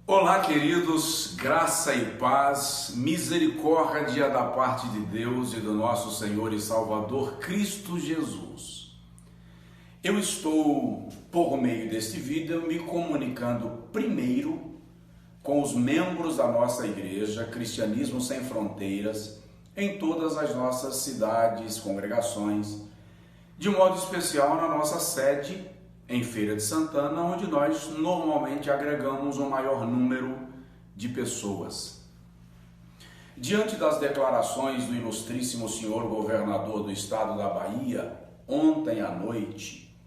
Olá, queridos, graça e paz, misericórdia da parte de Deus e do nosso Senhor e Salvador Cristo Jesus. Eu estou, por meio deste vídeo, me comunicando primeiro com os membros da nossa igreja Cristianismo Sem Fronteiras em todas as nossas cidades, congregações, de modo especial na nossa sede em Feira de Santana, onde nós normalmente agregamos um maior número de pessoas. Diante das declarações do ilustríssimo senhor governador do estado da Bahia, ontem à noite,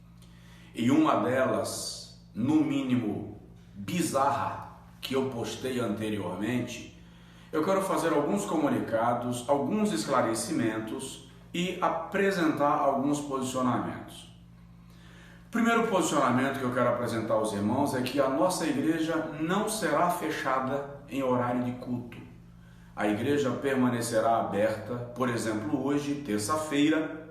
e uma delas, no mínimo, bizarra, que eu postei anteriormente, eu quero fazer alguns comunicados, alguns esclarecimentos e apresentar alguns posicionamentos. O primeiro posicionamento que eu quero apresentar aos irmãos é que a nossa igreja não será fechada em horário de culto. A igreja permanecerá aberta, por exemplo, hoje, terça-feira,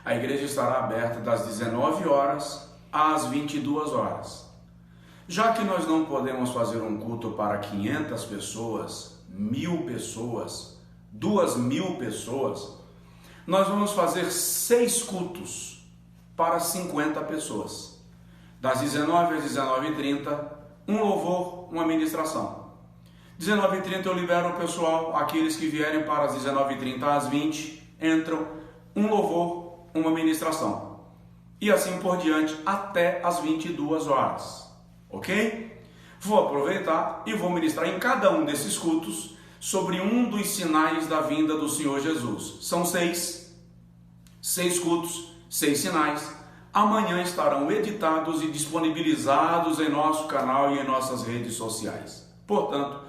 a igreja estará aberta das 19 horas às 22 horas. Já que nós não podemos fazer um culto para 500 pessoas, 1.000 pessoas, 2.000 pessoas, nós vamos fazer 6 cultos para 50 pessoas. Das 19 às 19h30, um louvor, uma ministração. 19h30 eu libero o pessoal, aqueles que vierem para as 19h30 às 20, entram, um louvor, uma ministração. E assim por diante, até as 22 horas. Ok? Vou aproveitar e vou ministrar em cada um desses cultos sobre um dos sinais da vinda do Senhor Jesus. São 6 cultos, 6 sinais. Amanhã estarão editados e disponibilizados em nosso canal e em nossas redes sociais. Portanto,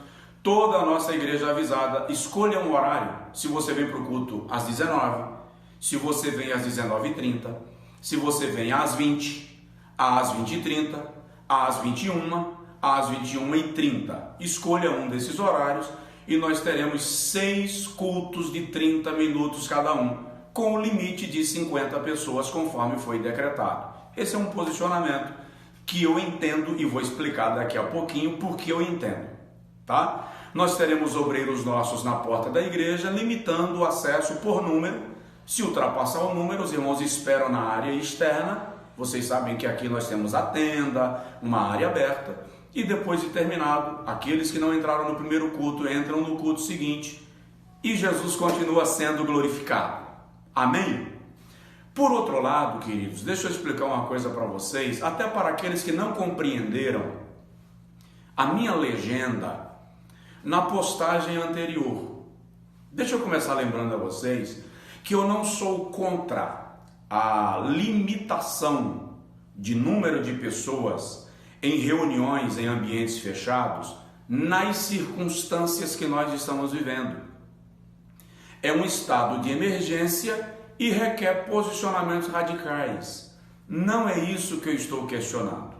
toda a nossa igreja avisada, escolha um horário. Se você vem para o culto às 19, se você vem às 19h30, se você vem às 20, às 20h30, às 21, às 21h30. Escolha um desses horários e nós teremos 6 cultos de 30 minutos cada um, com o limite de 50 pessoas, conforme foi decretado. Esse é um posicionamento que eu entendo e vou explicar daqui a pouquinho porque eu entendo, tá? Nós teremos obreiros nossos na porta da igreja, limitando o acesso por número. Se ultrapassar o número, os irmãos esperam na área externa. Vocês sabem que aqui nós temos a tenda, uma área aberta. E depois de terminado, aqueles que não entraram no primeiro culto, entram no culto seguinte. E Jesus continua sendo glorificado. Amém? Por outro lado, queridos, deixa eu explicar uma coisa para vocês, até para aqueles que não compreenderam a minha legenda na postagem anterior. Deixa eu começar lembrando a vocês que eu não sou contra a limitação de número de pessoas em reuniões em ambientes fechados nas circunstâncias que nós estamos vivendo. É um estado de emergência e requer posicionamentos radicais. Não é isso que eu estou questionando.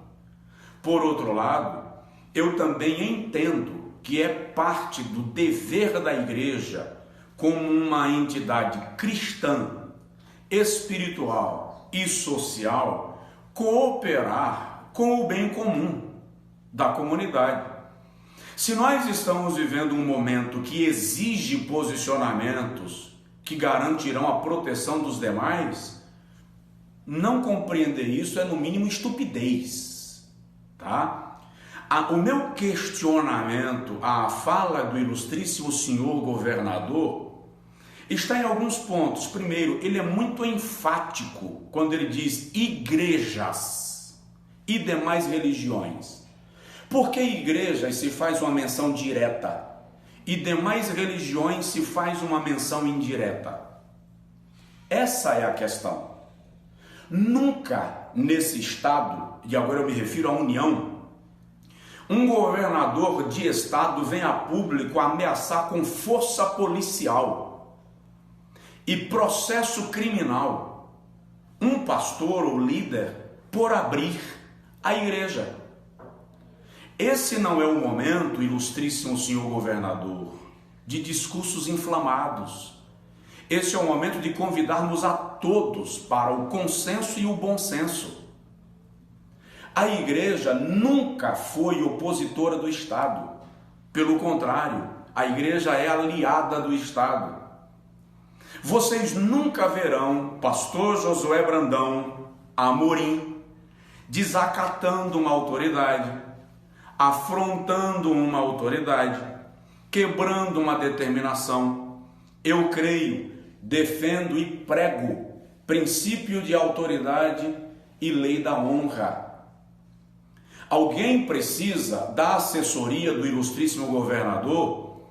Por outro lado, eu também entendo que é parte do dever da igreja, como uma entidade cristã, espiritual e social, cooperar com o bem comum da comunidade. Se nós estamos vivendo um momento que exige posicionamentos que garantirão a proteção dos demais, não compreender isso é no mínimo estupidez, tá? O meu questionamento à fala do ilustríssimo senhor governador está em alguns pontos. Primeiro, ele é muito enfático quando ele diz igrejas e demais religiões. Por que igrejas se faz uma menção direta e demais religiões se faz uma menção indireta? Essa é a questão. Nunca nesse estado, e agora eu me refiro à União, um governador de estado vem a público ameaçar com força policial e processo criminal um pastor ou líder por abrir a igreja. Esse não é o momento, ilustríssimo senhor governador, de discursos inflamados. Esse é o momento de convidarmos a todos para o consenso e o bom senso. A igreja nunca foi opositora do Estado. Pelo contrário, a igreja é aliada do Estado. Vocês nunca verão pastor Josué Brandão Amorim desacatando uma autoridade, afrontando uma autoridade, quebrando uma determinação. Eu creio, defendo e prego princípio de autoridade e lei da honra. Alguém precisa da assessoria do ilustríssimo governador?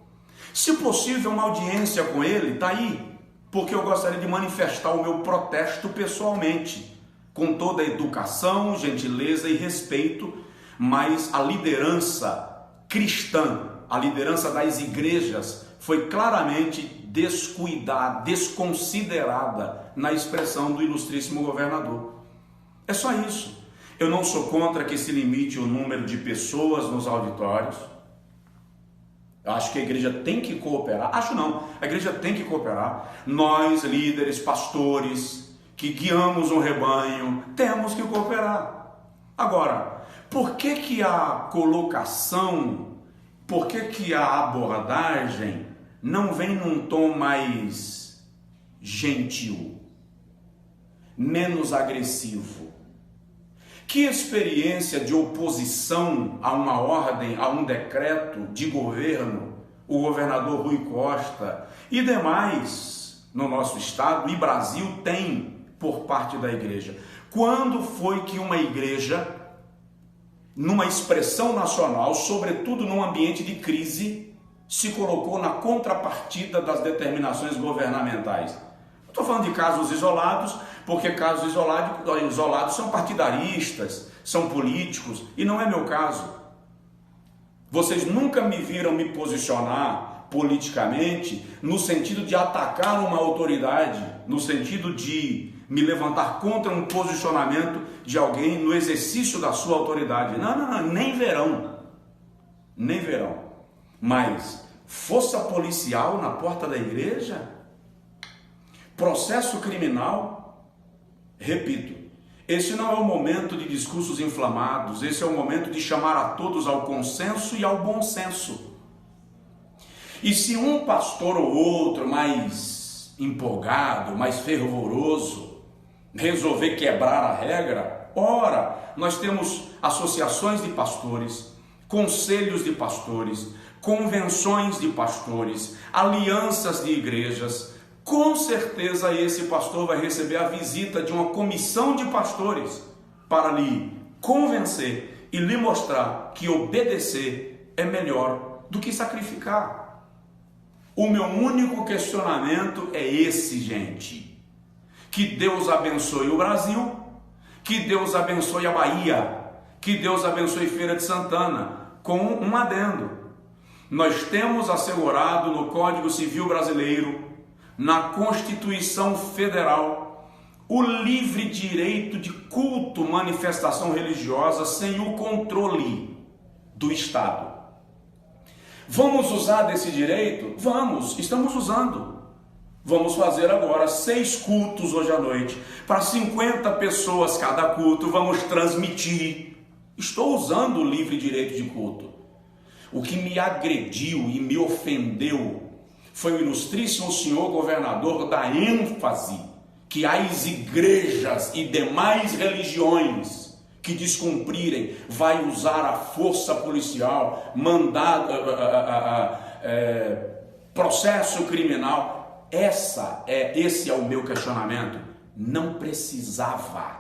Se possível, uma audiência com ele, está aí, porque eu gostaria de manifestar o meu protesto pessoalmente, com toda a educação, gentileza e respeito, mas a liderança cristã, a liderança das igrejas, foi claramente descuidada, desconsiderada na expressão do ilustríssimo governador. É só isso. Eu não sou contra que se limite o número de pessoas nos auditórios. Eu acho que a igreja tem que cooperar. Acho não, a igreja tem que cooperar. Nós, líderes, pastores, que guiamos um rebanho, temos que cooperar. Agora, por que a colocação, por que a abordagem não vem num tom mais gentil, menos agressivo? Que experiência de oposição a uma ordem, a um decreto de governo, o governador Rui Costa e demais no nosso estado e Brasil tem por parte da igreja? Quando foi que uma igreja, numa expressão nacional, sobretudo num ambiente de crise, se colocou na contrapartida das determinações governamentais? Estou falando de casos isolados, porque casos isolados são partidaristas, são políticos, e não é meu caso. Vocês nunca me viram me posicionar politicamente no sentido de atacar uma autoridade, no sentido de me levantar contra um posicionamento de alguém no exercício da sua autoridade. Não, nem verão. Nem verão. Mas força policial na porta da igreja? Processo criminal? Repito, esse não é o momento de discursos inflamados, esse é o momento de chamar a todos ao consenso e ao bom senso. E se um pastor ou outro mais empolgado, mais fervoroso, resolver quebrar a regra, ora, nós temos associações de pastores, conselhos de pastores, convenções de pastores, alianças de igrejas. Com certeza esse pastor vai receber a visita de uma comissão de pastores para lhe convencer e lhe mostrar que obedecer é melhor do que sacrificar. O meu único questionamento é esse, gente. Que Deus abençoe o Brasil, que Deus abençoe a Bahia, que Deus abençoe Feira de Santana, com um adendo. Nós temos assegurado no Código Civil Brasileiro, na Constituição Federal, o livre direito de culto, manifestação religiosa sem o controle do Estado. Vamos usar desse direito? Vamos, estamos usando. Vamos fazer agora 6 cultos hoje à noite, para 50 pessoas cada culto, vamos transmitir. Estou usando o livre direito de culto. O que me agrediu e me ofendeu foi o ilustríssimo senhor governador da ênfase que as igrejas e demais religiões que descumprirem vai usar a força policial, processo criminal. Esse é o meu questionamento. Não precisava.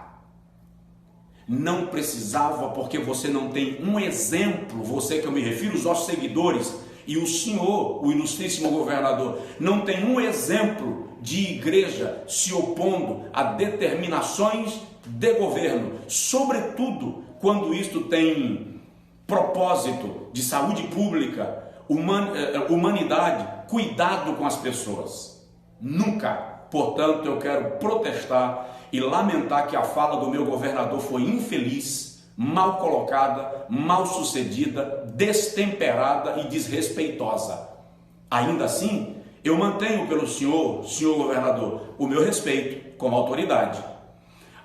Não precisava, porque você não tem um exemplo, você que eu me refiro, os nossos seguidores, e o senhor, o ilustríssimo governador, não tem um exemplo de igreja se opondo a determinações de governo, sobretudo quando isto tem propósito de saúde pública, humanidade, cuidado com as pessoas. Nunca. Portanto, eu quero protestar e lamentar que a fala do meu governador foi infeliz, mal colocada, mal sucedida, destemperada e desrespeitosa. Ainda assim, eu mantenho pelo senhor governador, o meu respeito como autoridade.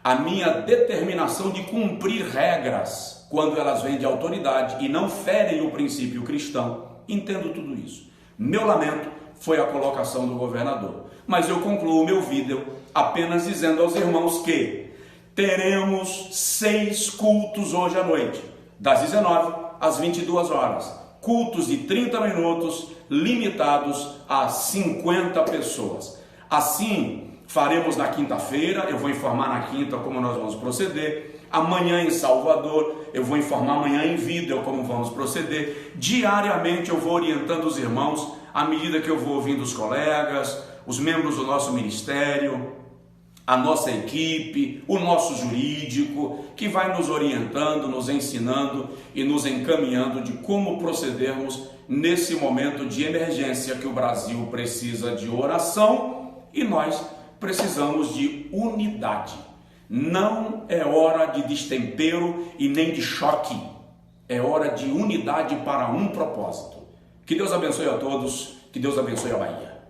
a minha determinação de cumprir regras quando elas vêm de autoridade e não ferem o princípio cristão. Entendo tudo isso. Meu lamento foi a colocação do governador. Mas eu concluo meu vídeo apenas dizendo aos irmãos que teremos 6 cultos hoje à noite, das 19 às 22 horas. Cultos de 30 minutos, limitados a 50 pessoas. Assim, faremos na quinta-feira, eu vou informar na quinta como nós vamos proceder. Amanhã em Salvador, eu vou informar amanhã em vídeo como vamos proceder. Diariamente eu vou orientando os irmãos, à medida que eu vou ouvindo os colegas, os membros do nosso ministério, a nossa equipe, o nosso jurídico, que vai nos orientando, nos ensinando e nos encaminhando de como procedermos nesse momento de emergência que o Brasil precisa de oração e nós precisamos de unidade. Não é hora de destempero e nem de choque, é hora de unidade para um propósito. Que Deus abençoe a todos, que Deus abençoe a Bahia.